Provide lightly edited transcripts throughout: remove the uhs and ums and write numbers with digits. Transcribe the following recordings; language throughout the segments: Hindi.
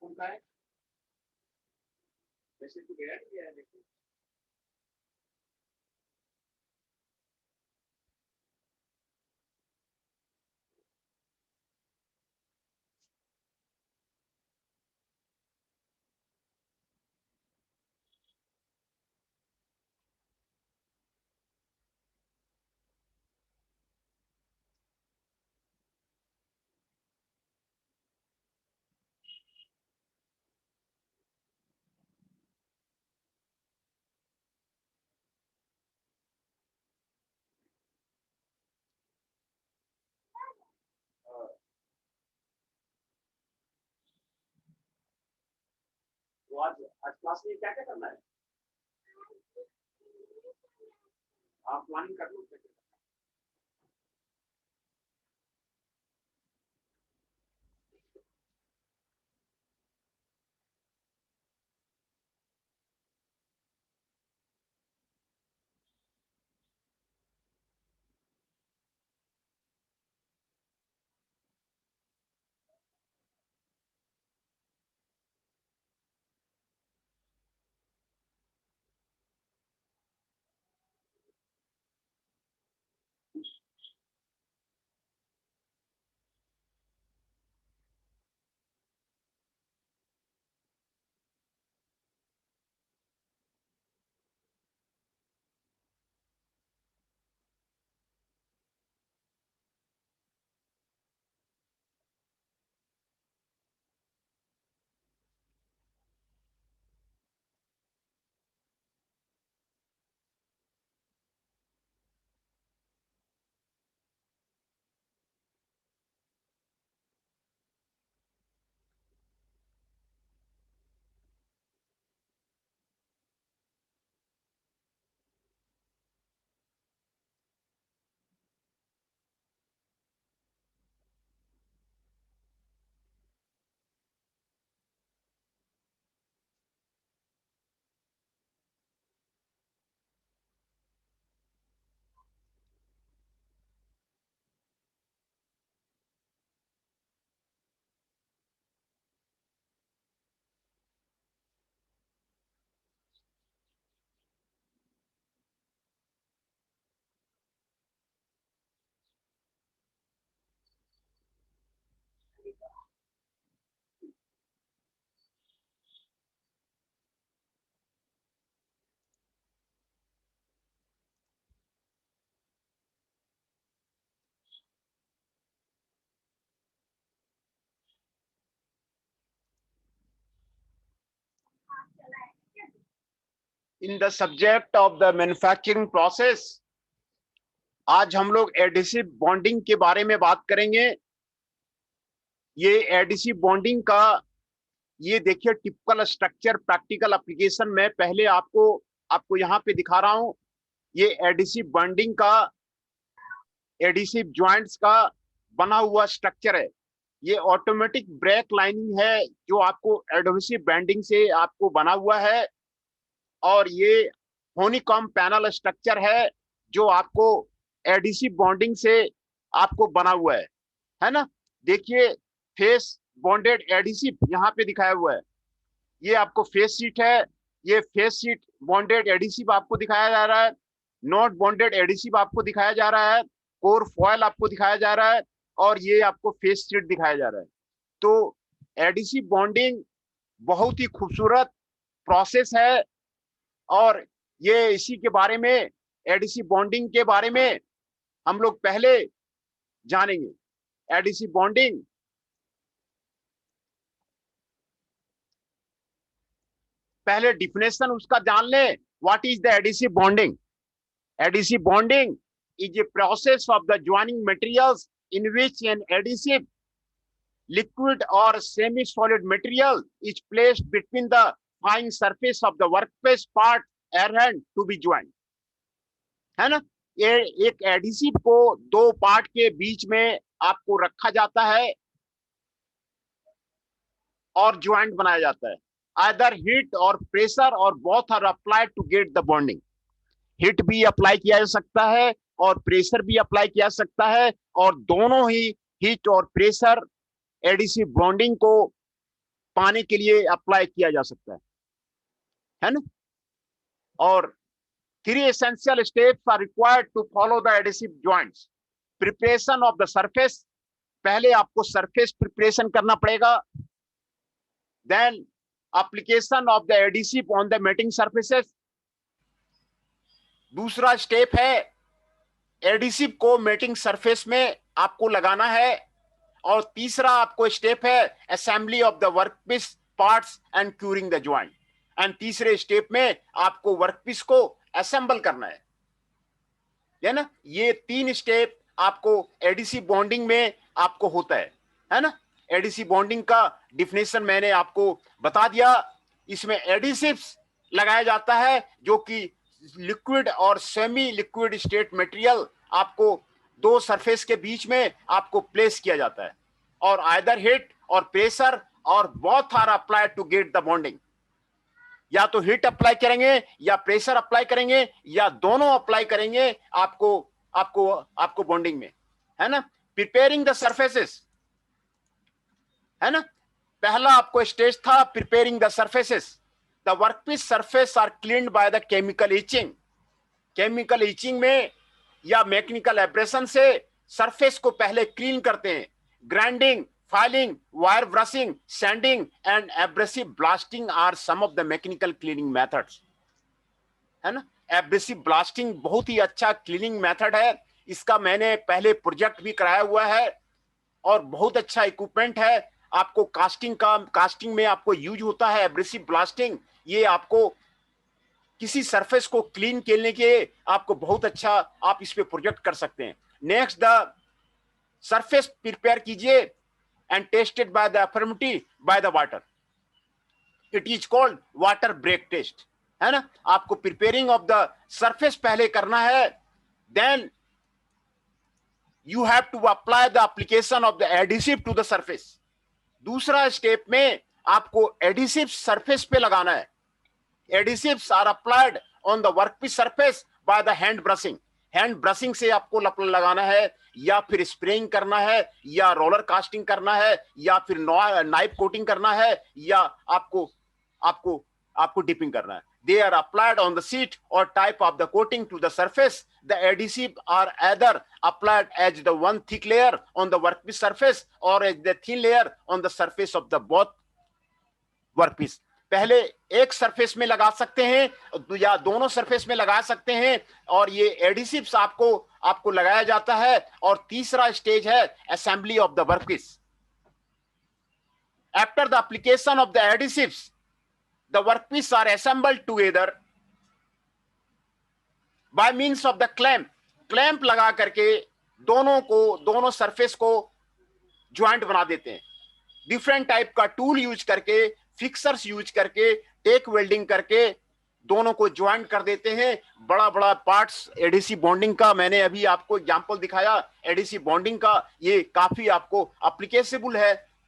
कौन का है? वैसे तो गया नहीं है लेकिन तो आज आज क्लास में क्या क्या करना है? आप प्लानिंग कर लो क्या क्या करना In the subject of the manufacturing process, आज हम लोग एडिसिव बॉन्डिंग के बारे में बात करेंगे। ये एडिसिव बॉन्डिंग का ये देखिए टिपिकल स्ट्रक्चर प्रैक्टिकल एप्लीकेशन में पहले आपको यहाँ पे दिखा रहा हूँ। ये एडिसिव बॉन्डिंग का एडिसिव जॉइंट्स का बना हुआ स्ट्रक्चर है। ये ऑटोमेटिक ब्रेक लाइनिंग है जो आपको एडहेसिव बैंडिंग से आपको बना हुआ है, और ये होनीकॉम्ब पैनल स्ट्रक्चर है जो आपको एडिसिव बॉन्डिंग से आपको बना हुआ है ना। देखिए फेस बॉन्डेड एडिसिव यहाँ पे दिखाया हुआ है। ये आपको फेस शीट है, ये फेस शीट बॉन्डेड एडिसिव आपको दिखाया जा रहा है। नॉट बॉन्डेड एडिसिव आपको दिखाया जा रहा है। कोर फॉयल आपको दिखाया जा रहा है, और ये आपको फेस शीट दिखाया जा रहा है। तो एडिसिव बॉन्डिंग बहुत ही खूबसूरत प्रोसेस है, और ये इसी के बारे में एडिसिव बॉन्डिंग के बारे में हम लोग पहले जानेंगे। एडिसिव बॉन्डिंग पहले डिफिनेशन उसका जान ले। What is the adhesive bonding? Adhesive bonding is a process of the joining materials in which an adhesive liquid or semi-solid material is placed between the fine surface of the workpiece part adherent to be joined, है ना। ये एक एडिसिव को दो पार्ट के बीच में आपको रखा जाता है और ज्वाइंट बनाया जाता है। आइदर हीट और प्रेशर और both are applied to get the bonding. Heat भी अप्लाई किया जा सकता है और प्रेशर भी अप्लाई किया जा सकता है, और दोनों ही हीट और प्रेशर एडिसिव बॉन्डिंग को पाने के लिए अप्लाई किया जा सकता है ना। और 3 essential steps are required to follow the adhesive joints. Preparation of the surface, पहले आपको सरफेस प्रिपरेशन करना पड़ेगा. Then application of the adhesive on the mating surfaces. दूसरा स्टेप है एडिसिव को मेटिंग सरफेस में आपको लगाना है. और तीसरा आपको स्टेप है assembly of the workpiece parts and curing the joint. And तीसरे स्टेप में आपको वर्कपीस को असेंबल करना है ना. ये 3 स्टेप आपको एडिसिव बॉन्डिंग में आपको होता है ना. एडिसिव बॉन्डिंग का डिफिनेशन मैंने आपको बता दिया. इसमें एडिसिव्स लगाया जाता है जो कि लिक्विड और सेमी लिक्विड स्टेट मटेरियल आपको 2 सरफेस के बीच में आपको प्लेस किया जाता है. और आइदर हीट और प्रेशर और both are applied to get the bonding. या तो हीट अप्लाई करेंगे या प्रेशर अप्लाई करेंगे या दोनों अप्लाई करेंगे आपको आपको आपको बॉन्डिंग में, है ना. प्रिपेयरिंग द सरफेसेस, है ना. पहला आपको स्टेज था preparing the surfaces. The workpiece surface are cleaned by the chemical etching. Chemical etching में या मैकेनिकल एब्रेशन से सरफेस को पहले क्लीन करते हैं. Grinding, filing, wire brushing, sanding and abrasive blasting are some of the mechanical cleaning methods, है ना. एब्रेसिव ब्लास्टिंग बहुत ही अच्छा क्लीनिंग मेथड है. इसका मैंने पहले प्रोजेक्ट भी कराया हुआ है और बहुत अच्छा इक्विपमेंट है. आपको कास्टिंग में आपको यूज होता है एब्रेसिव ब्लास्टिंग. ये आपको किसी सरफेस को क्लीन करने के आपको बहुत अच्छा आप इस पे प्रोजेक्ट कर सकते हैं. नेक्स्ट द सरफेस प्रिपेयर कीजिए and tested by the affirmative by the water. It is called water break test, है ना. आपको प्रिपेयरिंग ऑफ द सरफेस पहले करना है. Then you have to apply the application of the adhesive to the surface. दूसरा स्टेप में आपको एडिसिव सरफेस पे लगाना है. Adhesives are applied on the workpiece surface by the hand brushing. Hand brushing से आपको लगाना है या फिर स्प्रेइंग करना है या रोलर कास्टिंग करना है या फिर नाइफ कोटिंग करना है या आपको आपको आपको डिपिंग करना है. They are applied on the sheet or type of the coating to the surface. The adhesive are either applied as the one thick layer on the workpiece surface or as the thin layer on the surface of the both workpiece. पहले एक सरफेस में लगा सकते हैं या दोनों सरफेस में लगा सकते हैं और ये एडिसिव्स आपको लगाया जाता है. और तीसरा स्टेज है assembly of the workpiece. After the application of the adhesives, the workpiece are assembled together by means of the clamp लगा करके दोनों सरफेस को ज्वाइंट बना देते हैं. डिफरेंट टाइप का टूल यूज करके, फिक्सर्स यूज करके, टेक वेल्डिंग करके दोनों को ज्वाइंट कर देते हैं. बड़ा बड़ा पार्ट्स एडिसिव बॉन्डिंग का मैंने अभी आपको एग्जांपल दिखाया. एडिसिव बॉन्डिंग का ये काफी आपको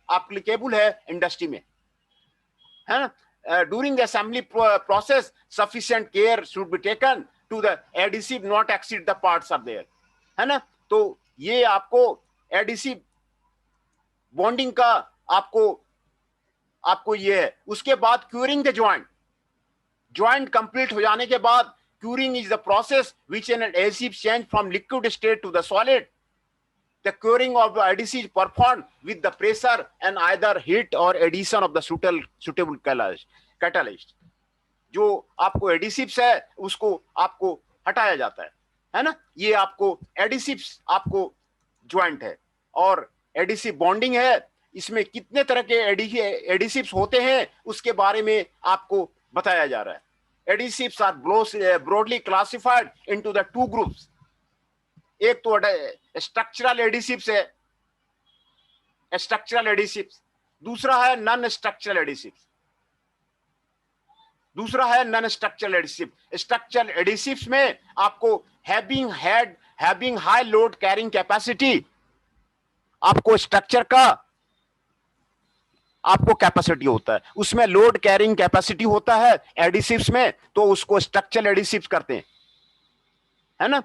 एप्लीकेबल है इंडस्ट्री में, है ना. During the assembly process, sufficient care should be taken to the adhesive not exceed the parts are there, है ना. तो ये आपको एडिसिव बॉन्डिंग का आपको ये है. उसके बाद क्यूरिंग द ज्वाइंट कंप्लीट हो जाने के बाद curing is the process which an adhesive change from liquid state to the solid. The curing of the adhesive performed with the pressure and either heat or addition of the suitable catalyst. जो आपको एडिसिव्स है उसको आपको हटाया जाता है ना. ये आपको एडिसिव्स आपको ज्वाइंट है. और एडिसिव बॉन्डिंग है. इसमें कितने तरह के एडिसिव्स होते हैं उसके बारे में आपको बताया जा रहा है. Adhesives are broadly classified into the 2 groups. एक तो स्ट्रक्चरल एडिसिव्स है, स्ट्रक्चरल एडिसिव्स. दूसरा है non structural adhesives. Structural adhesives में आपको having high load carrying capacity, आपको स्ट्रक्चर का आपको कैपेसिटी होता है, उसमें लोड कैरिंग कैपेसिटी होता है एडिसिव्स में, तो उसको स्ट्रक्चरल एडिसिव्स करते हैं, है ना.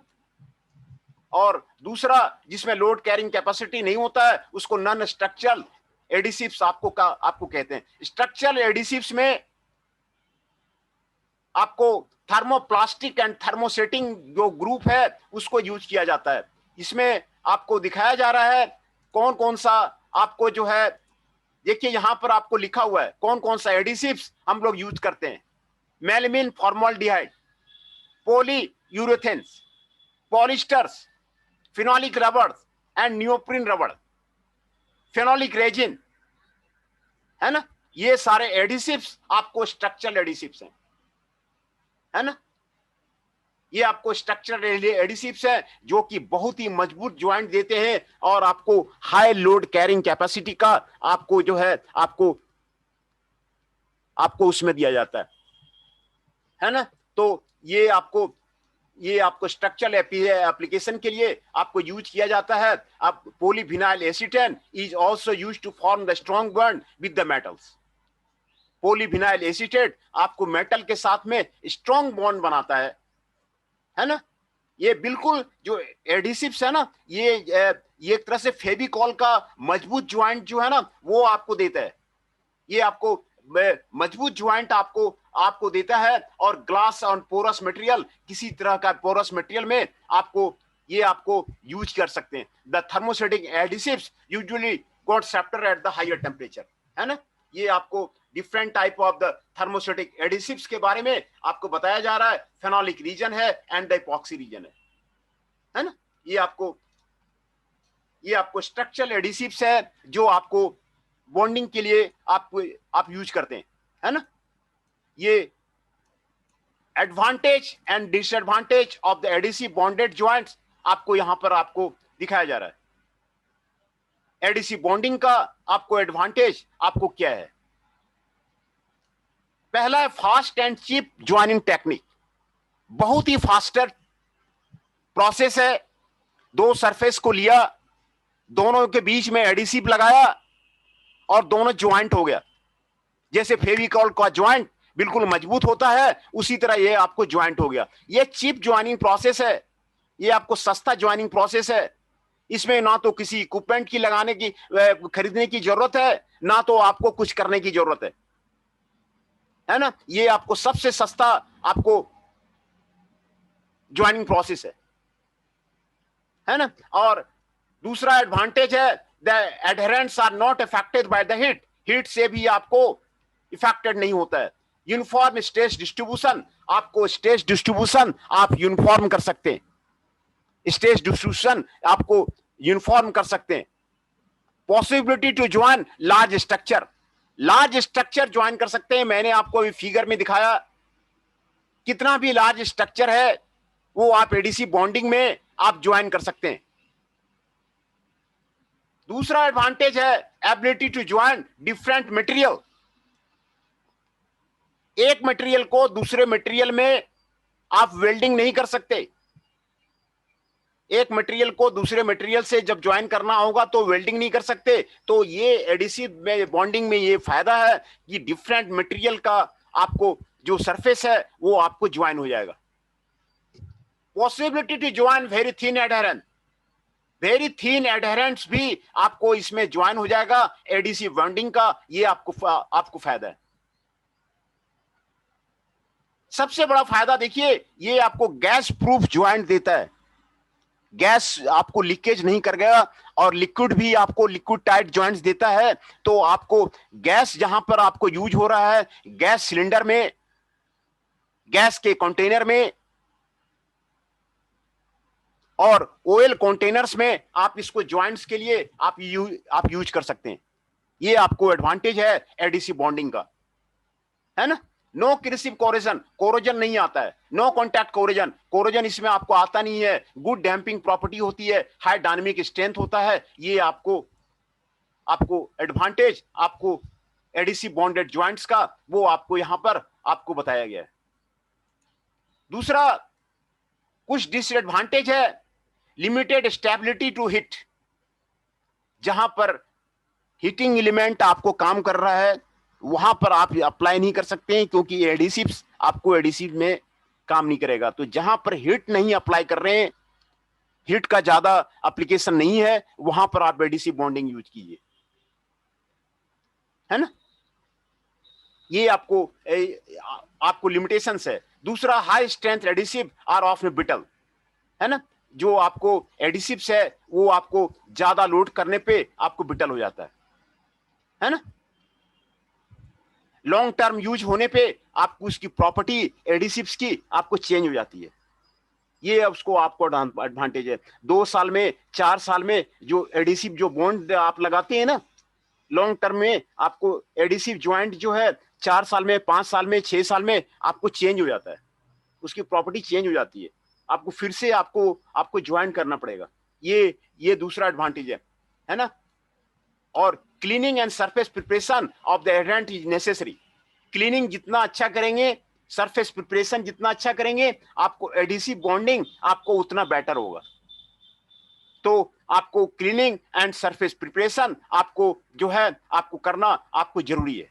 और दूसरा जिसमें लोड कैरिंग कैपेसिटी नहीं होता है उसको नॉन स्ट्रक्चरल एडिसिव्स आपको कहते हैं। स्ट्रक्चरल एडिसिव्स में आपको थर्मोप्लास्टिक एंड थर्मोसेटिंग जो ग्रुप है उसको यूज किया जाता है। इसमें आपको दिखाया जा रहा है कौन कौन सा आपको जो है, देखिए यहां पर आपको लिखा हुआ है कौन कौन सा एडिसिव्स हम लोग यूज करते हैं। Melamine formaldehyde, poly urethanes, polyesters, phenolic rubber and neoprene rubber, phenolic resin, है ना। ये सारे एडिसिव्स आपको स्ट्रक्चरल एडिसिव्स हैं, है ना। ये आपको स्ट्रक्चरल एडिसिव्स है जो कि बहुत ही मजबूत ज्वाइंट देते हैं और आपको हाई लोड कैरिंग कैपेसिटी का आपको जो है आपको उसमें दिया जाता है ना। तो ये आपको स्ट्रक्चरल एप्लीकेशन के लिए आपको यूज किया जाता है। अब polyvinyl acetate is also used to form the strong bond with the metals. Polyvinyl acetate आपको मेटल के साथ में स्ट्रॉन्ग बॉन्ड बनाता है ना। ये बिल्कुल जो एडिसिव्स है ना, ये एक तरह से फेविकॉल का मजबूत ज्वाइंट जो है ना वो आपको देता है। ये आपको मजबूत ज्वाइंट आपको देता है। और ग्लास और पोरस मटेरियल, किसी तरह का पोरस मटेरियल में आपको यूज कर सकते हैं। The thermosetting adhesives usually got sceptre at the higher temperature, है ना। ये आपको different type of the thermosetting adhesives के बारे में आपको बताया जा रहा है। फेनोलिक रीजन है एंड द इपॉक्सी रीजन है ना। ये आपको स्ट्रक्चरल एडिसिव्स है जो आपको बॉन्डिंग के लिए आप यूज करते हैं, है ना। ये advantage and disadvantage of the adhesive bonded joints आपको यहां पर आपको दिखाया जा रहा है। एडिसिव बॉन्डिंग का आपको एडवांटेज आपको क्या है? पहला है fast and cheap joining technique. बहुत ही फास्टर प्रोसेस है। दो सरफेस को लिया, दोनों के बीच में एडिसिव लगाया और दोनों ज्वाइंट हो गया। जैसे फेविकॉल का ज्वाइंट बिल्कुल मजबूत होता है उसी तरह ये आपको ज्वाइंट हो गया। ये चीप ज्वाइनिंग प्रोसेस है, ये आपको सस्ता ज्वाइनिंग प्रोसेस है। इसमें ना तो किसी इक्विपमेंट की खरीदने की जरूरत है, ना तो आपको कुछ करने की जरूरत है ना। ये आपको सबसे सस्ता आपको ज्वाइनिंग प्रोसेस है ना। और दूसरा एडवांटेज है the adherents are not affected by the heat से भी आपको इफेक्टेड नहीं होता है। यूनिफॉर्म स्ट्रेस डिस्ट्रीब्यूशन, आपको स्ट्रेस डिस्ट्रीब्यूशन आप यूनिफॉर्म कर सकते हैं। स्ट्रेस डिस्ट्रीब्यूशन आपको यूनिफॉर्म कर सकते हैं। Possibility to join large structure join कर सकते हैं। मैंने आपको अभी फिगर में दिखाया, कितना भी लार्ज स्ट्रक्चर है वो आप एडीसी बॉन्डिंग में आप ज्वाइन कर सकते हैं। दूसरा एडवांटेज है ability to join different material. एक मटेरियल को दूसरे मटेरियल में आप वेल्डिंग नहीं कर सकते। एक मटेरियल को दूसरे मटेरियल से जब ज्वाइन करना होगा तो वेल्डिंग नहीं कर सकते। तो ये एडिसिव में बॉन्डिंग में ये फायदा है कि डिफरेंट मटेरियल का आपको जो सरफेस है वो आपको ज्वाइन हो जाएगा। Possibility to join very thin adherents भी आपको इसमें ज्वाइन हो जाएगा। एडिसिव बॉन्डिंग का ये आपको फायदा है। सबसे बड़ा फायदा देखिए, ये आपको गैस प्रूफ ज्वाइंट देता है। गैस आपको लीकेज नहीं कर गया और लिक्विड भी आपको लिक्विड टाइट ज्वाइंट्स देता है। तो आपको गैस जहां पर आपको यूज हो रहा है, गैस सिलेंडर में, गैस के कंटेनर में और ऑयल कंटेनर्स में आप इसको ज्वाइंट्स के लिए आप यूज कर सकते हैं। ये आपको एडवांटेज है एडिसिव बॉन्डिंग का, है ना। नो क्रिसिव कोरोजन नहीं आता है। नो कॉन्टैक्ट कोरोजन इसमें आपको आता नहीं है। गुड डैम्पिंग प्रॉपर्टी होती है, हाई डायनामिक स्ट्रेंथ होता है। ये आपको एडवांटेज आपको एडिसिव बॉन्डेड ज्वाइंट्स का वो आपको यहां पर आपको बताया गया है। दूसरा कुछ डिसएडवांटेज है, लिमिटेड स्टेबिलिटी टू हीट। जहां पर हीटिंग एलिमेंट आपको काम कर रहा है वहां पर आप अप्लाई नहीं कर सकते हैं, क्योंकि एडिसिव्स आपको एडिसिव में काम नहीं करेगा। तो जहां पर हीट नहीं अप्लाई कर रहे हैं, हीट का ज्यादा एप्लीकेशन नहीं है, वहां पर आप एडिसिव बॉन्डिंग यूज कीजिए। है ना, ये आपको लिमिटेशंस है। दूसरा, high strength adhesive are often brittle, है ना, जो आपको एडिसिव्स है वो आपको ज्यादा लोड करने पे आपको ब्रिटल हो जाता है ना। लॉन्ग टर्म यूज होने पे आपको उसकी प्रॉपर्टी एडिसिव्स की आपको चेंज हो जाती है। ये उसको आपको एडवांटेज है। 2 साल में 4 साल में जो एडिसिव जो बॉन्ड आप लगाते हैं ना, लॉन्ग टर्म में आपको एडिसिव ज्वाइंट जो है 4 साल में, 5 साल में, 6 साल में आपको चेंज हो जाता है, उसकी प्रॉपर्टी चेंज हो जाती है, आपको फिर से आपको ज्वाइन करना पड़ेगा। ये दूसरा एडवांटेज है ना। और cleaning and surface preparation of the adherent is necessary. Cleaning जितना अच्छा करेंगे, सरफेस प्रिपरेशन जितना अच्छा करेंगे, आपको एडिसिव बॉन्डिंग आपको उतना बेटर होगा। तो आपको क्लीनिंग एंड सरफेस प्रिपरेशन आपको जो है आपको करना आपको जरूरी है।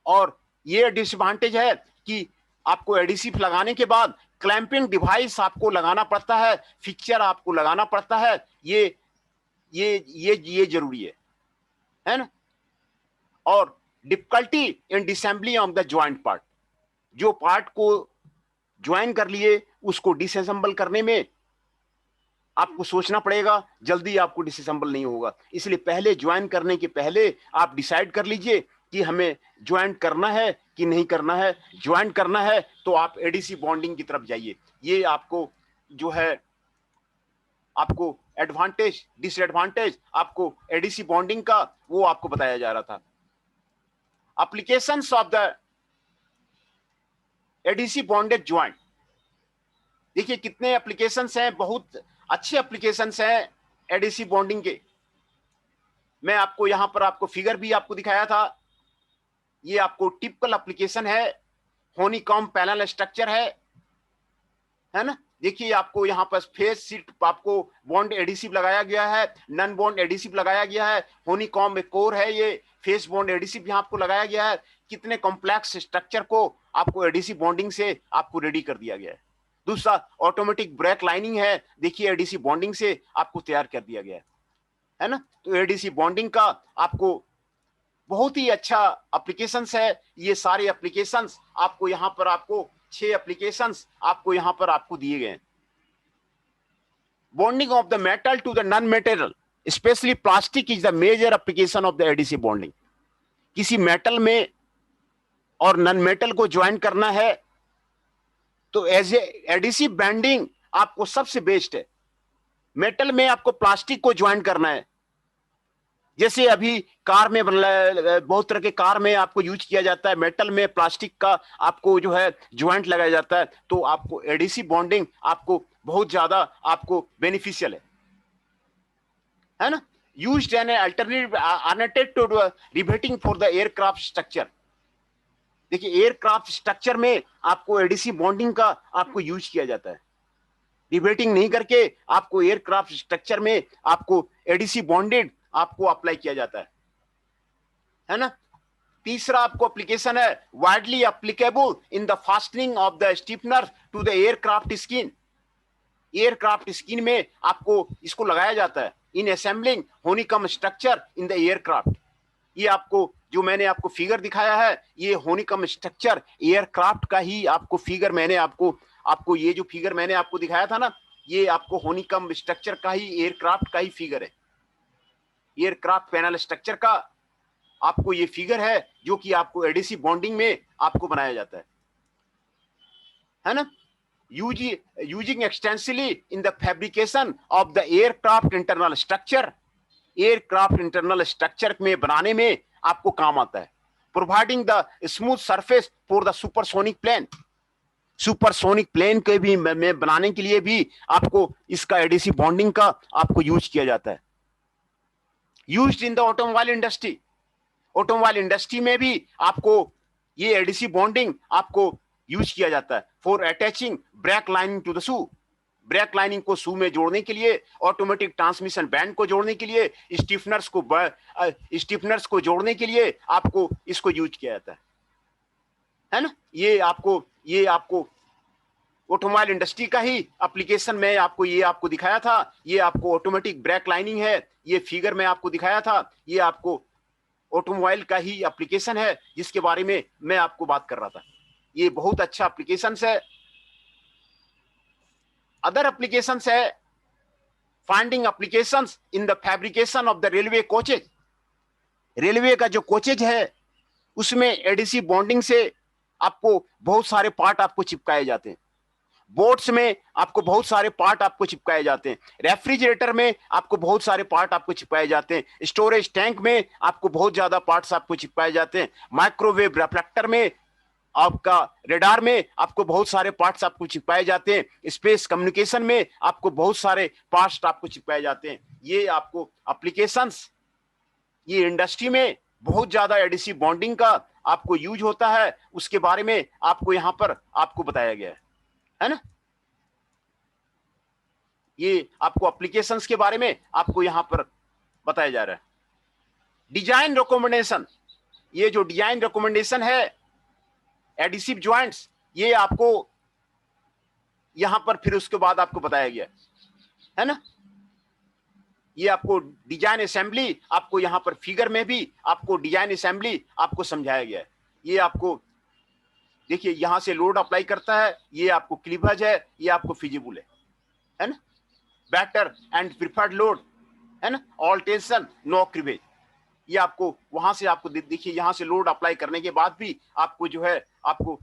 और ये डिसएडवांटेज है कि आपको एडिसिव लगाने के बाद क्लैंपिंग डिवाइस आपको लगाना पड़ता है, फिक्सचर आपको लगाना पड़ता है, ये जरूरी है ना। और difficulty in disassembly of the joint part, जो पार्ट को ज्वाइन कर लिए उसको डिसअसेंबल करने में आपको सोचना पड़ेगा, जल्दी आपको डिसअसेंबल नहीं होगा। इसलिए पहले ज्वाइन करने के पहले आप डिसाइड कर लीजिए कि हमें ज्वाइन करना है कि नहीं करना है। ज्वाइन करना है तो आप एडीसी बॉन्डिंग की तरफ जाइए। ये आपको जो है आपको एडवांटेज डिसएडवांटेज आपको एडीसी बॉन्डिंग का वो आपको बताया जा रहा था। Applications of the ADC bonded joint, देखिए कितने एप्लीकेशंस हैं, बहुत अच्छे एप्लीकेशंस हैं एडीसी बॉन्डिंग के। मैं आपको यहां पर आपको फिगर भी आपको दिखाया था। ये आपको टिपिकल एप्लीकेशन है, हनीकॉम्ब पैनल स्ट्रक्चर है ना। देखिए आपको यहां पर फेस सीट आपको बॉन्ड एडिसिव लगाया गया है, नन बॉन्ड एडिसिव लगाया गया है, हनीकॉम्ब कोर है, ये फेस बॉन्ड एडिसिव यहां आपको लगाया गया है। कितने कॉम्प्लेक्स स्ट्रक्चर को आपको एडिसिव बॉन्डिंग से आपको रेडी कर दिया गया है। दूसरा, ऑटोमेटिक ब्रेक लाइनिंग है, देखिए एडिसिव बॉन्डिंग से आपको तैयार कर दिया गया है ना। तो एडिसिव बॉन्डिंग का आपको बहुत ही अच्छा एप्लीकेशंस है। ये सारे एप्लीकेशंस आपको यहां पर आपको 6 एप्लीकेशंस आपको यहां पर आपको दिए गए हैं। Bonding of the metal to the non material, specially plastic is the major application of the adhesive bonding. किसी मेटल में और नॉन मेटल को ज्वाइन करना है तो एज ए एडिसिव बॉन्डिंग आपको सबसे बेस्ट है। मेटल में आपको प्लास्टिक को ज्वाइन करना है, जैसे अभी कार में बहुत तरह के कार में आपको यूज किया जाता है, मेटल में प्लास्टिक का आपको जो है ज्वाइंट लगाया जाता है। तो आपको एडिसिव बॉन्डिंग आपको बहुत ज्यादा आपको बेनिफिशियल है ना। Used an alternative to riveting for the aircraft structure. देखिए एयरक्राफ्ट स्ट्रक्चर में आपको एडिसिव बॉन्डिंग का आपको यूज किया जाता है। रिवेटिंग नहीं करके आपको एयरक्राफ्ट स्ट्रक्चर में आपको एडिसिव बॉन्डेड आपको अप्लाई किया जाता है ना। तीसरा आपको एप्लीकेशन है widely applicable in the fastening of the stiffener to the aircraft skin. Aircraft skin में आपको इसको लगाया जाता है in assembling honeycomb structure in the aircraft. ये आपको जो मैंने आपको फिगर दिखाया है, ये हनीकॉम्ब स्ट्रक्चर एयरक्राफ्ट का ही आपको फिगर मैंने आपको ये जो फिगर मैंने आपको दिखाया था ना, ये आपको हनीकॉम्ब स्ट्रक्चर का ही एयरक्राफ्ट का ही फिगर है। एयरक्राफ्ट पैनल स्ट्रक्चर का आपको ये फिगर है जो कि आपको एडिसिव बॉन्डिंग में आपको बनाया जाता है ना। Using extensively in the fabrication of the aircraft internal structure. Aircraft internal structure में बनाने में आपको काम आता है। Providing the smooth surface for the supersonic plane. Supersonic plane के भी में बनाने के लिए भी आपको इसका एडिसिव बॉन्डिंग का आपको यूज किया जाता है। Used in the automobile industry. Automobile industry में भी आपको ये एडिसिव बॉन्डिंग आपको यूज किया जाता है for attaching brake lining to the shoe. Brake lining को शू में जोड़ने के लिए, ऑटोमेटिक ट्रांसमिशन बैंड को जोड़ने के लिए, स्टीफनर्स को जोड़ने के लिए आपको इसको यूज किया जाता है ना। ये आपको ऑटोमोबाइल इंडस्ट्री का ही एप्लीकेशन में आपको दिखाया था। ये आपको ऑटोमेटिक ब्रेक लाइनिंग है, ये फिगर में आपको दिखाया था। ये आपको ऑटोमोबाइल का ही एप्लीकेशन है जिसके बारे में मैं आपको बात कर रहा था। ये बहुत अच्छा एप्लीकेशन है। अदर एप्लीकेशन है finding applications in the fabrication of the railway coaches. Railway का जो कोचेज है उसमें एडिसिव बॉन्डिंग से आपको बहुत सारे पार्ट आपको चिपकाए जाते हैं। बोट्स में आपको बहुत सारे पार्ट आपको चिपकाए जाते हैं। रेफ्रिजरेटर में आपको बहुत सारे पार्ट आपको चिपकाए जाते हैं। स्टोरेज टैंक में आपको बहुत ज्यादा पार्ट्स आपको चिपकाए जाते हैं। माइक्रोवेव रिफ्लेक्टर में, आपका रेडार में आपको बहुत सारे पार्ट्स आपको चिपकाए जाते हैं। स्पेस कम्युनिकेशन में आपको बहुत सारे पार्ट्स आपको चिपकाए जाते हैं। ये आपको एप्लीकेशंस, ये इंडस्ट्री में बहुत ज्यादा एडिसिव बॉन्डिंग का आपको यूज होता है, उसके बारे में आपको यहां पर आपको बताया गया है ना। ये आपको एप्लीकेशंस के बारे में आपको यहां पर बताया जा रहा है। डिजाइन रिकमेंडेशन, ये जो डिजाइन रिकमेंडेशन है एडिसिव जॉइंट्स, ये आपको यहां पर फिर उसके बाद आपको बताया गया है ना। ये आपको डिजाइन असेंबली, आपको यहां पर फिगर में भी आपको डिजाइन असेंबली आपको समझाया गया है। ये आपको देखिए यहां से लोड अप्लाई करता है, ये आपको क्लीवेज है, ये आपको फिजिबल है ना। बेटर एंड प्रिफर्ड लोड है ना, ऑल टेंशन नो क्लीवेज। ये आपको वहां से आपको देखिए यहां से लोड अप्लाई करने के बाद भी आपको जो है आपको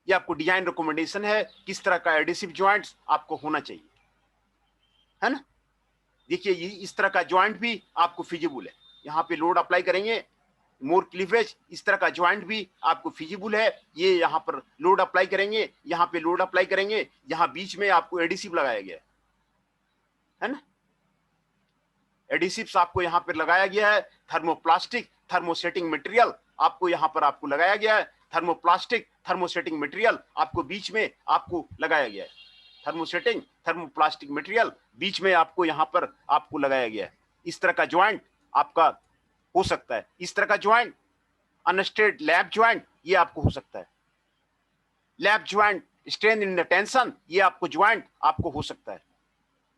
ये आपको डिजाइन रिकमेंडेशन है किस तरह का एडिसिव जॉइंट्स आपको होना चाहिए है ना। देखिए ये इस तरह का जॉइंट भी आपको फिजिबल है। यहाँ पे लोड अप्लाई करेंगे, मोर क्लीवेज, इस तरह का जॉइंट भी आपको फिजिबल है। ये यहाँ पर लोड अप्लाई करेंगे, यहाँ पे लोड अप्लाई करेंगे, यहाँ बीच में आपको एडिसिव लगाया गया है ना। एडिसिव्स आपको यहाँ पर लगाया गया है। थर्मोप्लास्टिक थर्मोसेटिंग मटेरियल आपको यहाँ पर आपको लगाया गया है। थर्मोप्लास्टिक थर्मोसेटिंग मटेरियल आपको बीच में आपको लगाया गया है। थर्मोसेटिंग थर्मोप्लास्टिक मटेरियल बीच में आपको यहां पर आपको लगाया गया है। इस तरह का ज्वाइंट आपका हो सकता है। इस तरह का ज्वाइंट अनस्टेड लैप ज्वाइंट ये आपको हो सकता है। Lap joint strain in the tension, ये आपको ज्वाइंट आपको हो सकता है।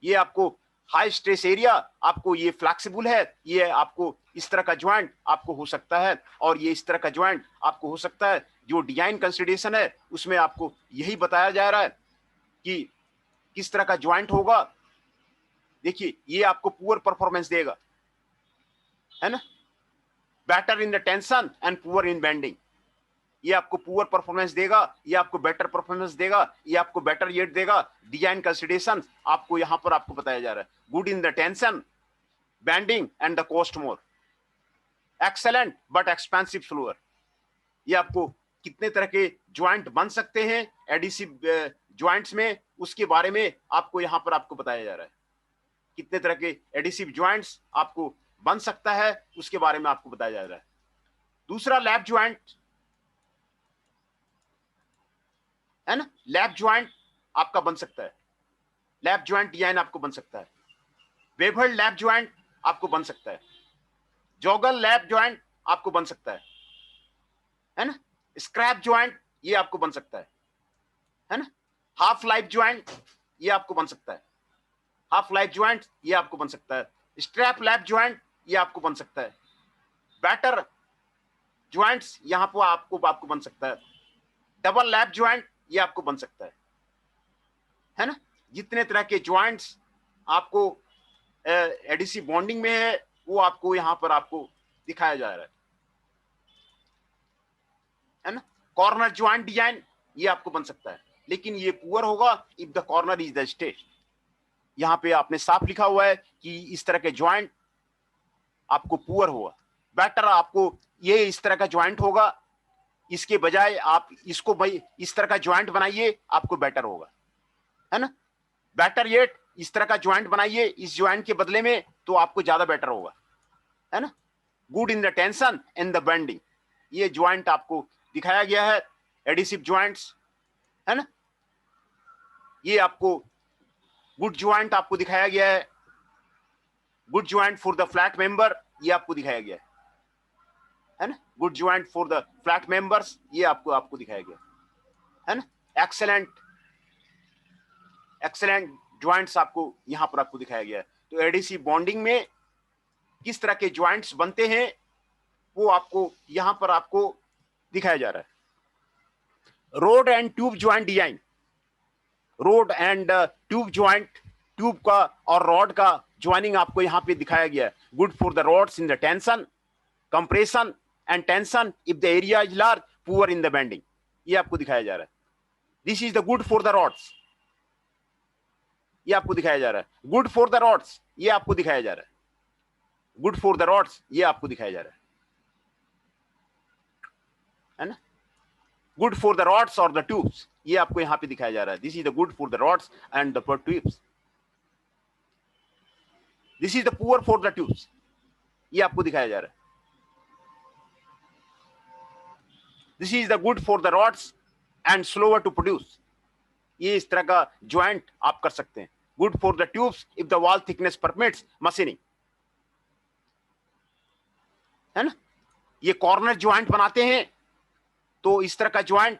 ये आपको हाई स्ट्रेस एरिया आपको ये फ्लेक्सिबल है, ये आपको इस तरह का ज्वाइंट आपको हो सकता है। और ये इस तरह का ज्वाइंट आपको हो सकता है। जो डिजाइन कंसिडरेशन है उसमें आपको यही बताया जा रहा है कि किस तरह का ज्वाइंट होगा। देखिए ये आपको पुअर परफॉर्मेंस देगा है ना। Better in the tension and poor in bending, ये आपको पुअर परफॉर्मेंस देगा, ये आपको बेटर परफॉर्मेंस देगा, ये आपको बेटर येट देगा। डिजाइन कंसिडरेशन आपको यहां पर आपको बताया जा रहा है। Good in the tension, bending and the cost more, excellent but expensive floor. ये आपको कितने तरह के ज्वाइंट बन सकते हैं एडिसिव ज्वाइंट्स में, उसके बारे में आपको यहां पर आपको बताया जा रहा है। कितने तरह के एडिसिव ज्वाइंट्स आपको बन सकता है उसके बारे में आपको बताया जा रहा है। दूसरा लैप ज्वाइंट है ना। लैप ज्वाइंट आपका बन सकता है। लैप ज्वाइंट डिजाइन आपको बन सकता है। वेबर्ड लैप ज्वाइंट आपको बन सकता है। जॉगल लैप ज्वाइंट आपको बन सकता है ना। स्क्रैप ज्वाइंट ये आपको बन सकता है ना। हाफ लाइफ ज्वाइंट ये आपको बन सकता है। हाफ लाइफ ज्वाइंट ये आपको बन सकता है। स्ट्रैप लैप ज्वाइंट ये आपको बन सकता है। बैटर ज्वाइंट्स यहां पर आपको बन सकता है। डबल लैप ज्वाइंट ये आपको बन सकता है ना। जितने तरह के ज्वाइंट्स आपको एडिसिव बॉन्डिंग में है वो आपको यहां पर आपको दिखाया जा रहा है ना। कॉर्नर ज्वाइंट डिजाइन ये आपको बन सकता है, लेकिन ये पुअर होगा if the corner is the straight. यहां पे आपने साफ लिखा हुआ है कि इस तरह के ज्वाइंट आपको पुअर होगा। बेटर आपको ये इस तरह का ज्वाइंट होगा, इसके बजाय आप इसको भाई इस तरह का ज्वाइंट बनाइए, आपको बेटर होगा है ना। बेटर येट इस तरह का ज्वाइंट बनाइए इस ज्वाइंट के बदले में, तो आपको ज्यादा बेटर होगा है ना। Good in the tension and the bending, ये ज्वाइंट आपको दिखाया गया है एडिसिव ज्वाइंट्स है ना। ये आपको गुड ज्वाइंट आपको दिखाया गया है। Good joint for the flat member ये आपको दिखाया गया है ना। Good joint for the flat members ये आपको दिखाया गया है ना। एक्सेलेंट ज्वाइंट्स आपको यहां पर आपको दिखाया गया है। तो एडिसिव बॉन्डिंग में किस तरह के ज्वाइंट्स बनते हैं वो आपको यहां पर आपको दिखाया जा रहा है। Road and tube joint design, road and tube joint, tube का और रॉड का ज्वाइनिंग आपको यहां पे दिखाया गया है। Good for the rods in the tension, compression and tension if the area is large, poor in the bending, ये आपको दिखाया जा रहा है। This is the good for the rods, ये आपको दिखाया जा रहा है। गुड फॉर द रॉड्स, ये आपको दिखाया जा रहा है। गुड फॉर द रॉड्स, ये आपको दिखाया जा रहा है ना। गुड फॉर द रॉड्स और द ट्यूब्स, ये आपको यहां पे दिखाया जा रहा है। This is the good for the rods and the tubes, this is the poor for the tubes, ये आपको दिखाया जा रहा है। This is the good for the rods and slower to produce, ये इस तरह का ज्वाइंट आप कर सकते हैं। Good for the tubes if the wall thickness permits machining, है ना। ये कॉर्नर ज्वाइंट बनाते हैं, तो इस तरह का ज्वाइंट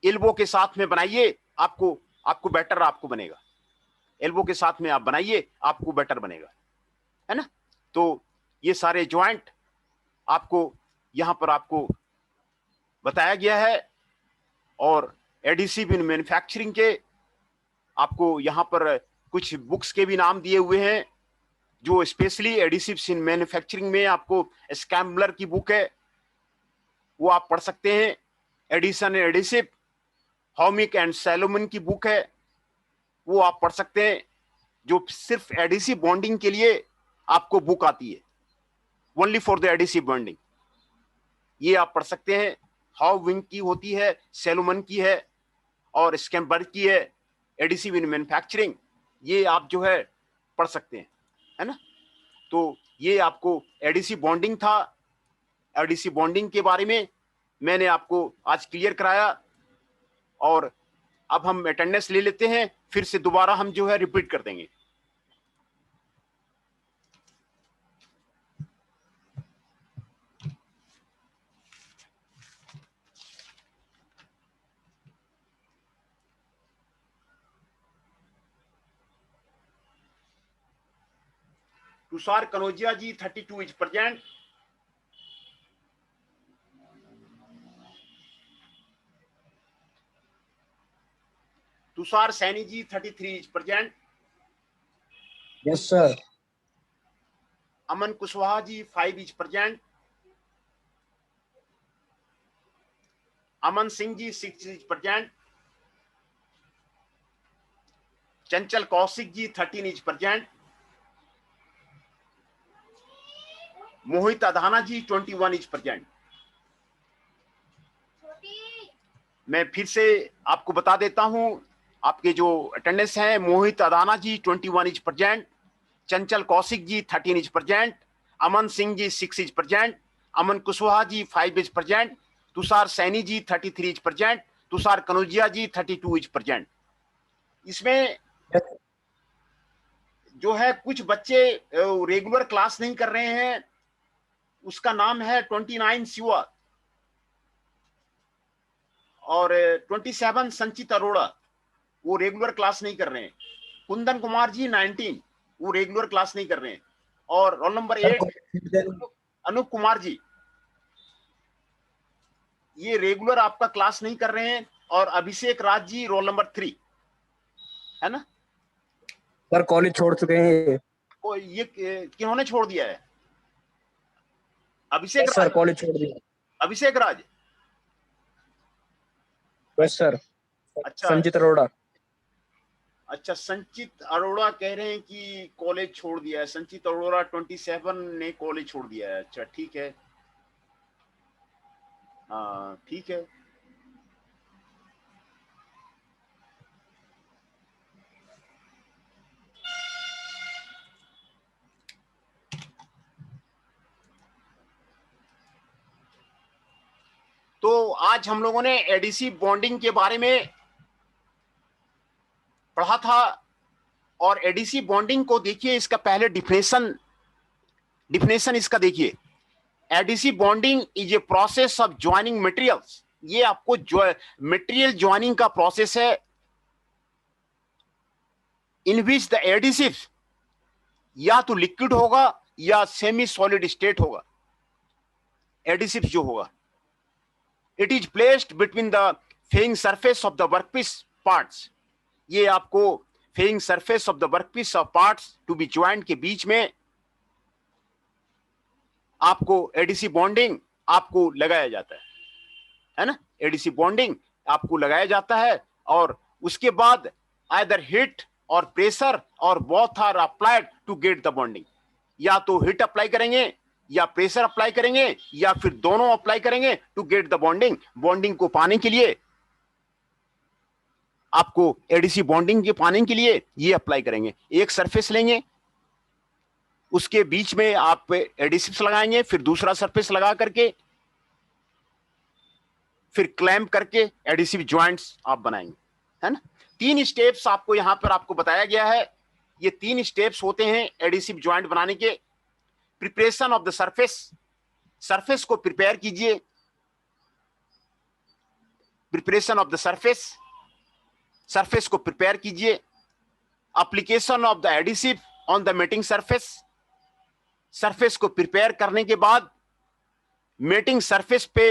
एल्बो के साथ में बनाइए, आपको बेटर आपको बनेगा। एल्बो के साथ में आप बनाइए, आपको बेटर बनेगा, है ना। तो ये सारे ज्वाइंट आपको यहां पर आपको बताया गया है। और एडिसिव इन मैन्युफैक्चरिंग के आपको यहां पर कुछ बुक्स के भी नाम दिए हुए हैं, जो स्पेशली एडिसिव्स इन मैन्युफैक्चरिंग में, आपको स्कैम्बलर की बुक है, वो आप पढ़ सकते हैं। एडिसन एडिसिव, हॉमिक एंड सैलोमन की बुक है, वो आप पढ़ सकते हैं, जो सिर्फ एडिसिव बॉन्डिंग के लिए आपको बुक आती है, only for the adhesive bonding, ये आप पढ़ सकते हैं। हाउ विंग की होती है, सैलोमन की है और स्कैम्बलर की है, एडिसिव इन मैन्युफैक्चरिंग, ये आप जो है पढ़ सकते हैं, है ना। तो ये आपको एडिसिव बॉन्डिंग था। एडिसिव बॉन्डिंग के बारे में मैंने आपको आज क्लियर कराया। और अब हम अटेंडेंस ले लेते हैं, फिर से दोबारा हम जो है रिपीट कर देंगे। Tushar Kanaujia ji 32 is present. Tushar Saini ji 33 is present. Yes sir. Aman Kushwaha ji 5 is present. Aman Singh ji 6 is present. Chanchal Kaushik ji 13 is present. Mohit Adhana ji 21 is present. मैं फिर से आपको बता देता हूं, आपके जो अटेंडेंस है, मोहित Adana ji 21 is present, Chanchal Kaushik ji 13 is present, Aman Singh ji 6 is present, Aman Kushwaha ji 5 is present, Tushar Saini ji 33 is present, Tushar Kanaujia ji 32 is present. इसमें जो है कुछ बच्चे रेगुलर क्लास नहीं कर रहे हैं, उसका नाम है 29 शिवा और 27 संचित अरोड़ा, वो रेगुलर क्लास नहीं कर रहे हैं। कुंदन कुमार जी 19, वो रेगुलर क्लास नहीं कर रहे हैं। और रोल नंबर 8 अनूप कुमार जी, ये रेगुलर आपका क्लास नहीं कर रहे हैं। और अभिषेक राज जी रोल नंबर 3, है ना। सर कॉलेज छोड़ चुके हैं ये किन्होंने छोड़ दिया है? अभिषेक सर राज, कॉलेज छोड़ दिया। अभिषेक राज। Yes sir. अच्छा, संचित अरोड़ा। अच्छा, संचित अरोड़ा कह रहे हैं कि कॉलेज छोड़ दिया है। संचित अरोड़ा 27 ने कॉलेज छोड़ दिया है। अच्छा ठीक है, हाँ ठीक है। तो आज हम लोगों ने एडिसिव बॉन्डिंग के बारे में पढ़ा था। और एडिसिव बॉन्डिंग को देखिए, इसका पहले डिफिनेशन इसका देखिए। Adhesive bonding is a process of joining materials, ये आपको मटेरियल ज्वाइनिंग का प्रोसेस है, इन विच द एडिसिव या तो लिक्विड होगा या सेमी सॉलिड स्टेट होगा एडिसिव जो होगा। It is placed between the facing surface of the workpiece parts. ये आपको facing surface of the workpiece of parts to be joint के बीच में आपको एडिसिव बॉन्डिंग आपको लगाया जाता है ना। एडिसिव बॉन्डिंग आपको लगाया जाता है और उसके बाद आइदर हिट और प्रेशर और both are applied to get the bonding. या तो हिट अप्लाई करेंगे या प्रेशर अप्लाई करेंगे या फिर दोनों अप्लाई करेंगे to get the bonding. Bonding को पाने के लिए आपको एडिसिव बॉन्डिंग के पाने के लिए ये अप्लाई करेंगे। एक सरफेस लेंगे, उसके बीच में आप एडिसिव्स लगाएंगे, फिर दूसरा सरफेस लगा करके फिर क्लैंप करके एडिसिव जॉइंट्स आप बनाएंगे, है ना। 3 स्टेप्स आपको यहां पर आपको बताया गया है। ये 3 स्टेप्स होते हैं एडिसिव जॉइंट बनाने के। Preparation of the surface, surface को प्रिपेयर कीजिए। Preparation of the surface, surface को प्रिपेयर कीजिए। Application of the adhesive on the mating surface, surface को प्रिपेयर करने के बाद मेटिंग सरफेस पे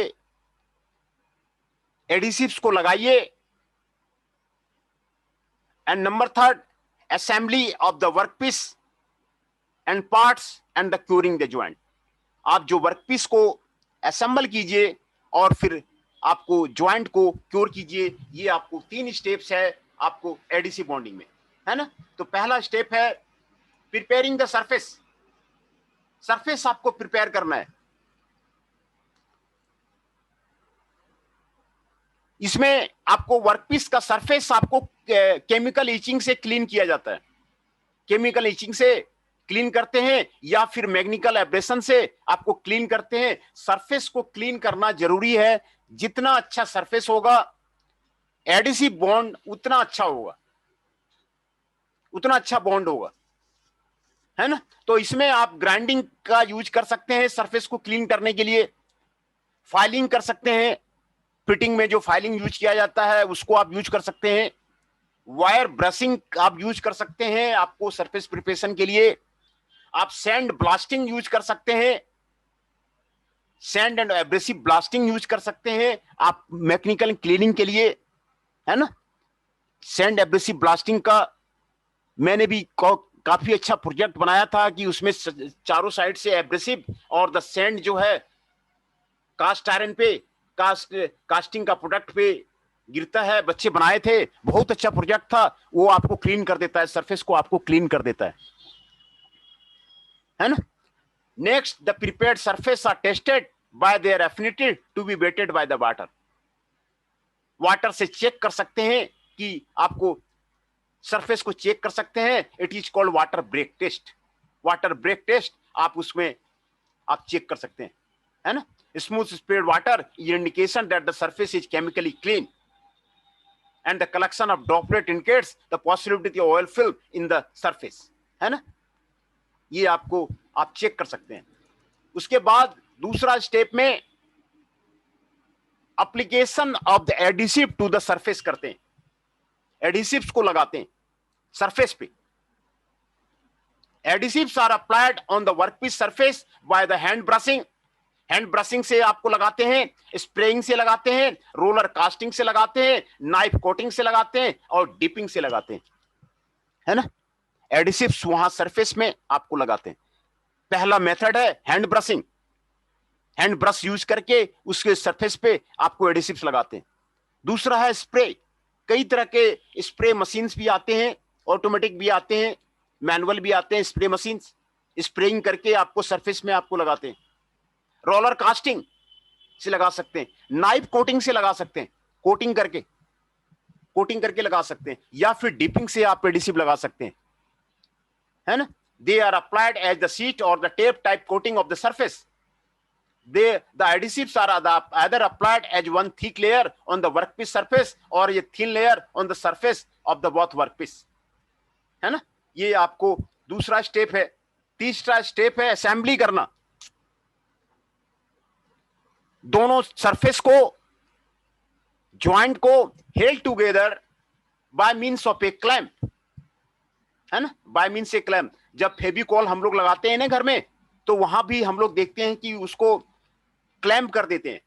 एडिसिव्स को लगाइए। And number 3, assembly of the workpiece and parts and the curing the joint. आप जो वर्कपीस को असेंबल कीजिए और फिर आपको ज्वाइंट को क्योर कीजिए। ये आपको 3 स्टेप्स है आपको एडिसिव बॉन्डिंग में, है ना। तो पहला स्टेप है प्रिपेयरिंग द सरफेस। सरफेस आपको प्रिपेयर करना है। इसमें आपको वर्कपीस का सरफेस आपको केमिकल इचिंग से क्लीन किया जाता है। केमिकल इचिंग से क्लीन करते हैं या फिर मैग्निकल एब्रेशन से आपको क्लीन करते हैं। सरफेस को क्लीन करना जरूरी है। जितना अच्छा सरफेस होगा एडिसिव बॉन्ड उतना अच्छा होगा, उतना अच्छा बॉन्ड होगा, है ना। तो इसमें आप ग्राइंडिंग का यूज कर सकते हैं सरफेस को क्लीन करने के लिए। फाइलिंग कर सकते हैं, फिटिंग में जो फाइलिंग यूज किया जाता है उसको आप यूज कर सकते हैं। वायर ब्रशिंग आप यूज कर सकते हैं आपको सरफेस प्रिपरेशन के लिए। आप सैंड ब्लास्टिंग यूज कर सकते हैं, sand and abrasive blasting use कर सकते हैं आप मैकेनिकल क्लीनिंग के लिए, है ना। सैंड एब्रेसिव ब्लास्टिंग का मैंने भी काफी अच्छा प्रोजेक्ट बनाया था कि उसमें चारों साइड से एब्रेसिव और द सैंड जो है कास्ट आयरन पे कास्टिंग का प्रोडक्ट पे गिरता है। बच्चे बनाए थे, बहुत अच्छा प्रोजेक्ट था। वो आपको क्लीन कर देता है, सरफेस को आपको क्लीन कर देता है ना। Next, the prepared surface are tested by their affinity to be wetted by the water. Water से चेक कर सकते हैं कि आपको सरफेस को चेक कर सकते हैं। It is called water break test. Water break test आप उसमें आप चेक कर सकते हैं, है ना। Smooth sprayed water is an indication that the surface is chemically clean, and the collection of droplet indicates the possibility of oil film in the surface, है ना। ये आपको आप चेक कर सकते हैं। उसके बाद दूसरा स्टेप में application of the adhesive to the surface करते हैं। एडिसिव्स को लगाते हैं सरफेस पे। Adhesives are applied on the workpiece surface by the hand brushing. Hand brushing से आपको लगाते हैं, स्प्रेइंग से लगाते हैं, रोलर कास्टिंग से लगाते हैं, नाइफ कोटिंग से लगाते हैं और डिपिंग से लगाते हैं, है ना। एडिसिव्स वहां सरफेस में आपको लगाते हैं। पहला मेथड है hand brushing. Hand brush use करके उसके सरफेस पे आपको एडिसिव्स लगाते हैं। दूसरा है स्प्रे। कई तरह के स्प्रे मशीन्स भी आते हैं, ऑटोमेटिक भी आते हैं, मैनुअल भी आते हैं स्प्रे मशीन्स। स्प्रेइंग करके आपको सरफेस में आपको लगाते हैं। रोलर कास्टिंग से लगा सकते हैं, नाइफ कोटिंग से लगा सकते हैं, कोटिंग करके लगा सकते हैं, या फिर डिपिंग से आप एडिसिव लगा सकते हैं, है ना। They are applied as the sheet और the tape type coating of the surface. The adhesives are either applied as one thick layer on the workpiece surface or a thin layer on the surface of the both workpiece, है ना। ये आपको दूसरा स्टेप है। तीसरा स्टेप है असेंबली करना। दोनों सरफेस को, ज्वाइंट को held together by means of A clamp, है ना, बाय मींस ए क्लैंप। जब फेविकॉल हम लोग लगाते हैं ना घर में, तो वहां भी हम लोग देखते हैं कि उसको क्लैम्प कर देते हैं।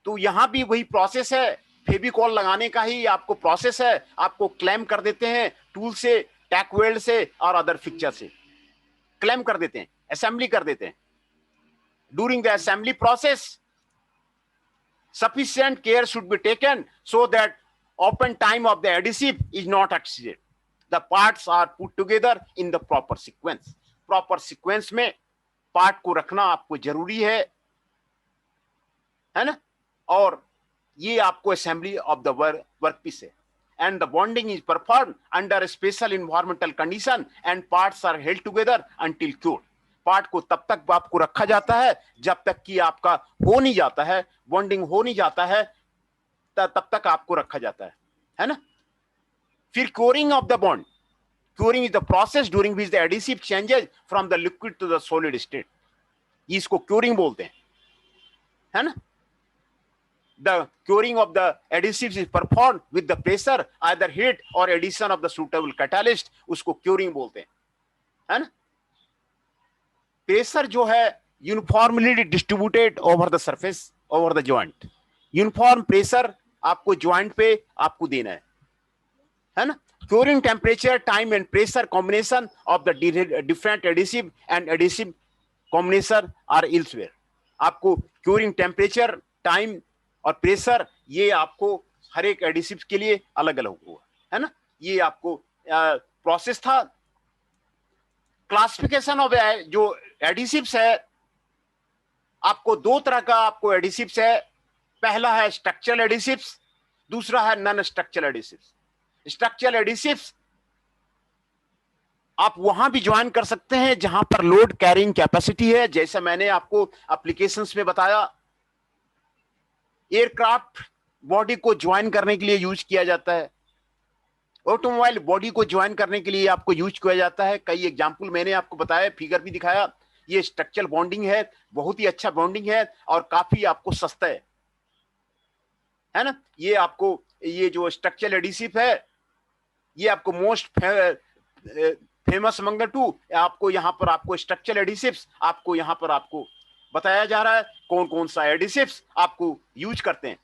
तो यहां भी वही प्रोसेस है, फेविकॉल लगाने का ही आपको प्रोसेस है, आपको क्लैम्प कर देते हैं टूल से, टैक वेल्ड से और अदर फिक्चर से क्लैम्प कर देते हैं, असेंबली कर देते हैं। During the assembly process sufficient care should be taken so that open time of the adhesive is not exceeded. The parts are put together in the proper sequence. Proper sequence में पार्ट को रखना आपको जरूरी है ना? और ये आपको असेंबली ऑफ द वर्कपीस है। And the bonding is performed under a special environmental condition and parts are held together until cured. Part को तब तक आपको रखा जाता है जब तक कि आपका हो नहीं जाता है, बॉन्डिंग हो नहीं जाता है, तब तक आपको रखा जाता है ना? फिर curing of the bond. Curing is the process during which the adhesive changes from the liquid to the solid state. इसको क्योरिंग बोलते हैं, है ना? The curing of the adhesives is performed with the pressure, either heat or addition of the suitable catalyst, उसको curing बोलते हैं, है ना? प्रेशर जो है uniformly distributed over the surface, over the joint. Uniform pressure आपको जॉइंट पे आपको देना है ना? Curing temperature, time and pressure combination of the different adhesive and adhesive combination are elsewhere. आपको क्योरिंग टेम्परेचर, टाइम और प्रेशर ये आपको हर एक एडिसिव के लिए अलग अलग होगा, है ना? ये आपको प्रोसेस था। क्लासिफिकेशन ऑफ जो एडिसिव्स है, आपको दो तरह का आपको एडिसिव्स है। पहला है स्ट्रक्चरल एडिसिव्स, दूसरा है नॉन स्ट्रक्चरल एडिसिव्स। स्ट्रक्चरल एडिसिव्स आप वहां भी ज्वाइन कर सकते हैं जहां पर लोड कैरिंग कैपेसिटी है, जैसा मैंने आपको एप्लीकेशंस में बताया। एयरक्राफ्ट बॉडी को ज्वाइन करने के लिए यूज किया जाता है, ऑटोमोबाइल बॉडी को ज्वाइन करने के लिए आपको यूज किया जाता है। कई एग्जांपल मैंने आपको बताया, फिगर भी दिखाया। ये स्ट्रक्चरल बॉन्डिंग है, बहुत ही अच्छा बॉन्डिंग है और काफी आपको सस्ता है ना? ये आपको ये जो स्ट्रक्चरल एडिसिव है, ये आपको most famous among the two. आपको यहाँ पर आपको स्ट्रक्चरल एडिसिव्स आपको यहाँ पर आपको बताया जा रहा है कौन कौन सा एडिसिव्स आपको यूज करते हैं।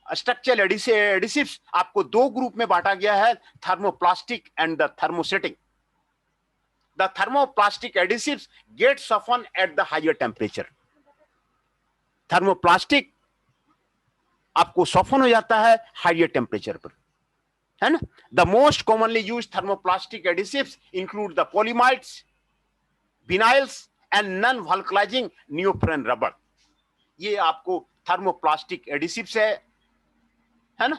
स्ट्रक्चरल एडिसिव्स आपको दो ग्रुप में बांटा गया है, thermoplastic and the thermosetting. The thermoplastic adhesives get soften at the higher temperature. Thermoplastic आपको सॉफ्टन हो जाता है हायर टेम्परेचर पर, है ना? The most commonly use thermoplastic adhesives include the polyamides, vinyls and non vulcanizing neoprene rubber. ये आपको थर्मोप्लास्टिक एडिसिव्स है ना?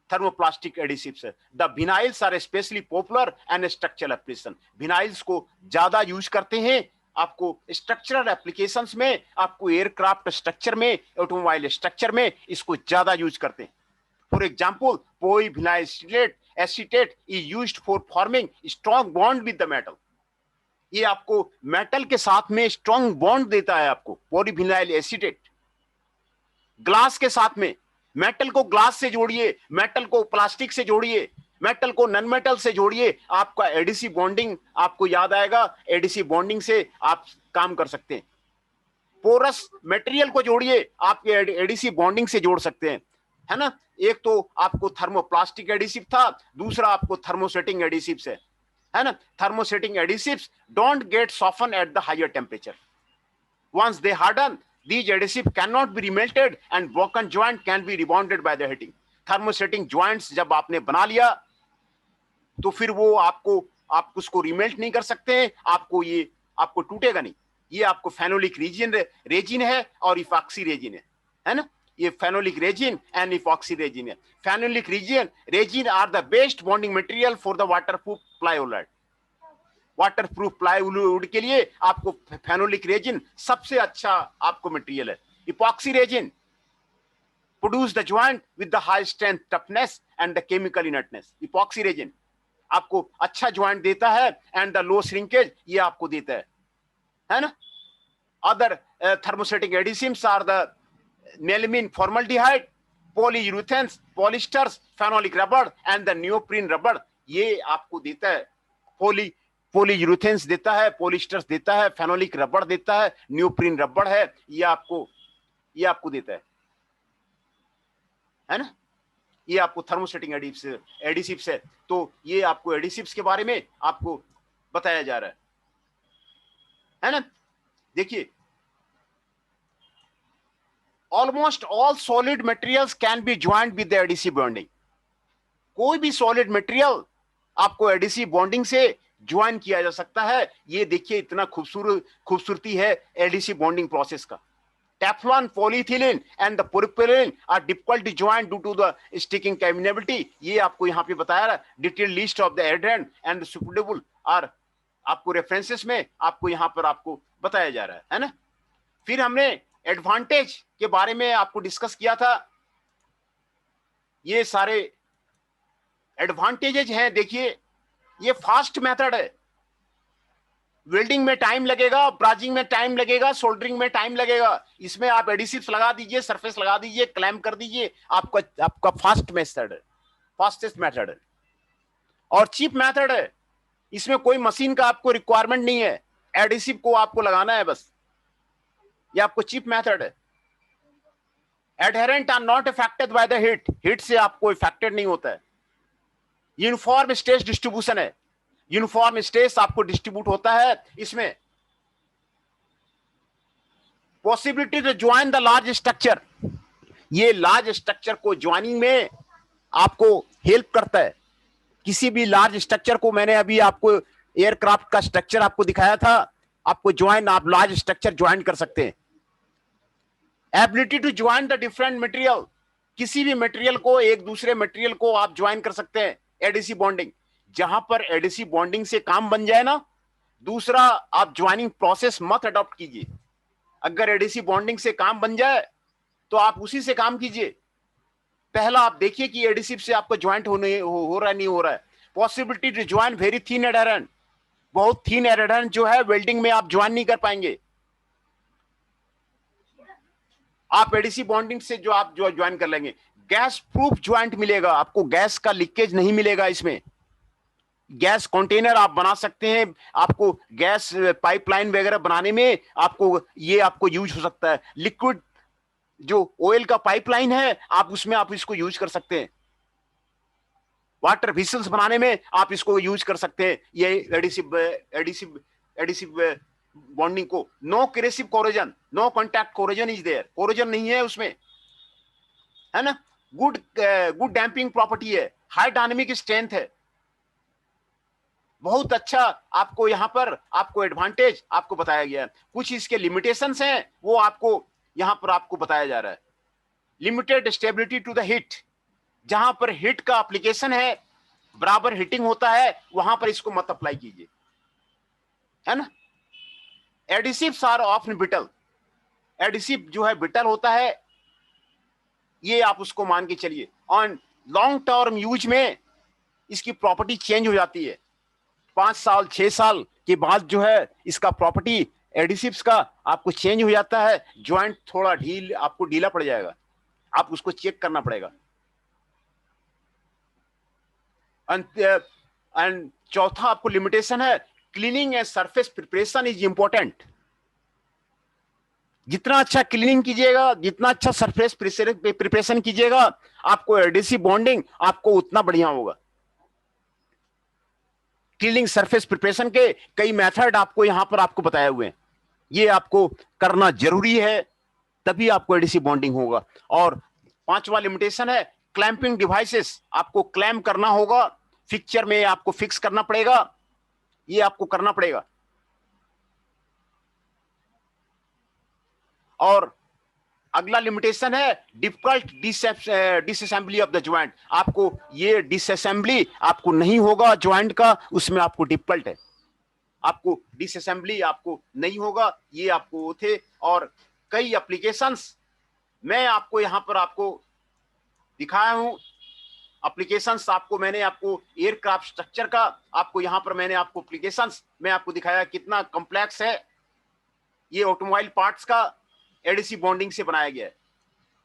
थर्मोप्लास्टिक एडिसिव्स है। The vinyls are specially popular and structural application. Vinyls को ज्यादा यूज करते हैं आपको स्ट्रक्चरल एप्लीकेशंस में, आपको एयरक्राफ्ट स्ट्रक्चर में, ऑटोमोबाइल स्ट्रक्चर में इसको ज्यादा यूज करते हैं। For example, polyvinyl acetate is used for forming strong bond with the metal. ये आपको मेटल के साथ में स्ट्रॉन्ग बॉन्ड देता है आपको, पॉलीविनाइल एसीटेट। ग्लास के साथ में, मेटल को ग्लास से जोड़िए, मेटल को प्लास्टिक से जोड़िए, मेटल को नॉन मेटल से जोड़िए, आपका एडिसिव बॉन्डिंग आपको याद आएगा। एडिसिव बॉन्डिंग से आप काम कर सकते हैं। पोरस मटेरियल को जोड़िए, आप एडिसिव बॉन्डिंग से जोड़ सकते हैं, है ना? एक तो आपको थर्मोप्लास्टिक एडिसिव था, दूसरा आपको थर्मोसेटिंग एडिसिव्स है ना? Thermosetting adhesives don't get softened at the higher temperature. Once they harden, these adhesives cannot be remelted and broken joint can be rebonded by the heating. Thermosetting joints जब आपने बना लिया तो फिर वो आप उसको रिमेल्ट नहीं कर सकते हैं, आपको टूटेगा नहीं। ये आपको फेनोलिक रेजिन है और इपॉक्सी रेजिन है ना? ये phenolic resin and epoxy resin है। Phenolic resin are the best bonding material for the waterproof plywood. Waterproof plywood के लिए आपको फेनोलिक रेजिन सबसे अच्छा आपको मटेरियल है। Epoxy resin produce the joint with the high strength toughness and the chemical inertness. Epoxy resin आपको अच्छा जॉइंट देता है एंड द लो श्रिंकेज ये आपको देता है ना? Other thermosetting adhesives are the melamine formaldehyde, polyurethanes, polyesters, phenolic rubber and the neoprene rubber। ये आपको देता है पॉलीयूरेथेन्स देता है, पॉलिस्टर्स देता है, फेनोलिक रबड़ देता है, नियोप्रीन रबड़ है, ये आपको देता है ना। ये आपको थर्मोस्टेटिक एडिसिव्स है। तो ये आपको एडिसिव्स के बारे में आपको बताया जा रहा है ना। देखिए, almost all solid materials can be joint with the adhesive bonding. कोई भी सॉलिड मटेरियल आपको एडिसिव बॉन्डिंग से ज्वाइन किया जा सकता है। ये देखिए, इतना खूबसूरती है एडिसिव बॉन्डिंग प्रोसेस का। Teflon, polyethylene and the polypropylene are difficult to join due to the sticking permeability. ये आपको यहाँ पे बताया रहा है। Detailed list of the adherent and the suitable are आपको रेफरेंसेस में आपको यहाँ पर आपको बताया जा रहा है ना। फिर हमने एडवांटेज के बारे में आपको डिस्कस किया था। ये सारे एडवांटेजेस हैं। देखिए, ये फास्ट मेथड है। वेल्डिंग में टाइम लगेगा, ब्राजिंग में टाइम लगेगा, सोल्डरिंग में टाइम लगेगा। इसमें आप एडिसिव्स लगा दीजिए, सरफेस लगा दीजिए, क्लैम्प कर दीजिए, आपका फास्ट मेथड है, फास्टेस्ट मेथड है और चीप मेथड है। इसमें कोई मशीन का आपको रिक्वायरमेंट नहीं है, एडिसिव को आपको लगाना है बस। ये आपको चीप मेथड है। Adherent are not affected by the heat से आपको इफेक्टेड नहीं होता है। यूनिफॉर्म स्ट्रेस डिस्ट्रीब्यूशन है, यूनिफॉर्म स्ट्रेस आपको डिस्ट्रीब्यूट होता है। इसमें possibility to join the large structure, ये लार्ज स्ट्रक्चर को ज्वाइनिंग में आपको हेल्प करता है। किसी भी लार्ज स्ट्रक्चर को, मैंने अभी आपको एयरक्राफ्ट का स्ट्रक्चर आपको दिखाया था, आपको ज्वाइन, आप लार्ज स्ट्रक्चर ज्वाइन कर सकते हैं। Ability to join the different material, किसी भी मटेरियल को एक दूसरे मटेरियल को आप ज्वाइन कर सकते हैं। एडिसिव बॉन्डिंग, जहां पर एडिसिव बॉन्डिंग से काम बन जाए ना, दूसरा आप ज्वाइनिंग प्रोसेस मत अडॉप्ट कीजिए। अगर एडिसिव बॉन्डिंग से काम बन जाए तो आप उसी से काम कीजिए। पहला आप देखिए कि एडिसिव से आपको ज्वाइंट हो रहा है नहीं हो रहा है। Possibility to join very thin adherent, बहुत थिन एडहेरेंट जो है वेल्डिंग में आप ज्वाइन नहीं कर पाएंगे। आप एडिसिव बॉन्डिंग से जो आप ज्वाइन कर लेंगे, गैस प्रूफ ज्वाइंट मिलेगा आपको, गैस का लीकेज नहीं मिलेगा। इसमें गैस कंटेनर आप बना सकते हैं, आपको गैस पाइपलाइन वगैरह बनाने में आपको यूज हो सकता है। लिक्विड जो ऑयल का पाइपलाइन है, आप उसमें आप इसको यूज कर सकते हैं। वाटर विसल्स बनाने में आप इसको यूज कर सकते हैं। ये एडिसिव बॉन्डिंग को, no corrosive corrosion, no contact corrosion is there, corrosion नहीं है उसमें, है ना। गुड डैम्पिंग प्रॉपर्टी है, हाई डायनेमिक स्ट्रेंथ है, बहुत अच्छा आपको यहां पर आपको एडवांटेज आपको बताया गया है। कुछ इसके लिमिटेशंस हैं, वो आपको यहां पर आपको बताया जा रहा है। Limited stability to the heat, जहां पर हीट का एप्लीकेशन है, बराबर हीटिंग होता है, वहां पर इसको मत अप्लाई कीजिए, है ना। एडिसिव्स आर ऑफ्टन ब्रिटल, एडिसिव जो है ब्रिटल होता है, ये आप उसको मान के चलिए। ऑन लॉन्ग टर्म यूज में इसकी प्रॉपर्टी चेंज हो जाती है। 5 साल 6 साल के बाद जो है इसका प्रॉपर्टी एडिसिव्स का आपको चेंज हो जाता है। ज्वाइंट थोड़ा आपको ढीला पड़ जाएगा, आप उसको चेक करना पड़ेगा। एंड चौथा आपको लिमिटेशन है, cleaning and surface preparation is important. जितना अच्छा क्लीनिंग कीजिएगा, जितना अच्छा सरफेस प्रिपरेशन कीजिएगा, आपको एडिसिव बॉन्डिंग आपको उतना बढ़िया होगा। क्लीनिंग सरफेस प्रिपरेशन के कई मेथड आपको यहां पर आपको बताए हुए हैं, ये आपको करना जरूरी है, तभी आपको एडिसिव बॉन्डिंग होगा। और 5वां लिमिटेशन है, क्लैंपिंग डिवाइसेस, आपको क्लैंप करना होगा, फिक्चर में आपको फिक्स करना पड़ेगा, ये आपको करना पड़ेगा। और अगला लिमिटेशन है difficult disassembly of the joint, आपको ये डिसअसेंबली आपको नहीं होगा ज्वाइंट का, उसमें आपको डिफिकल्ट है, आपको डिसअसेंबली आपको नहीं होगा, ये आपको थे। और कई एप्लीकेशंस मैं आपको यहां पर आपको दिखाया हूं। एप्लीकेशंस आपको मैंने आपको एयरक्राफ्ट स्ट्रक्चर का आपको यहां पर मैंने आपको एप्लीकेशंस में आपको दिखाया कितना कॉम्प्लेक्स है। ये ऑटोमोबाइल पार्ट्स का एडिसिव बॉन्डिंग से बनाया गया है।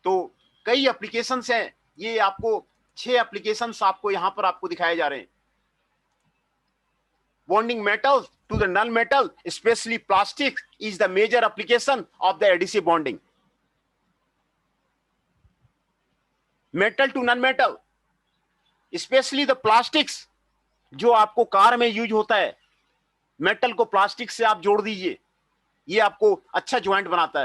तो कई एप्लीकेशंस हैं, ये आपको 6 एप्लीकेशंस आपको यहां पर आपको दिखाए जा रहे हैं। bonding metals to the non-metal, especially plastic, is the major application of the adhesive bonding. Metal to non-metal, especially the plastics, जो आपको कार में यूज होता है, मेटल को प्लास्टिक से आप जोड़ दीजिए, ये आपको अच्छा ज्वाइंट बनाता है।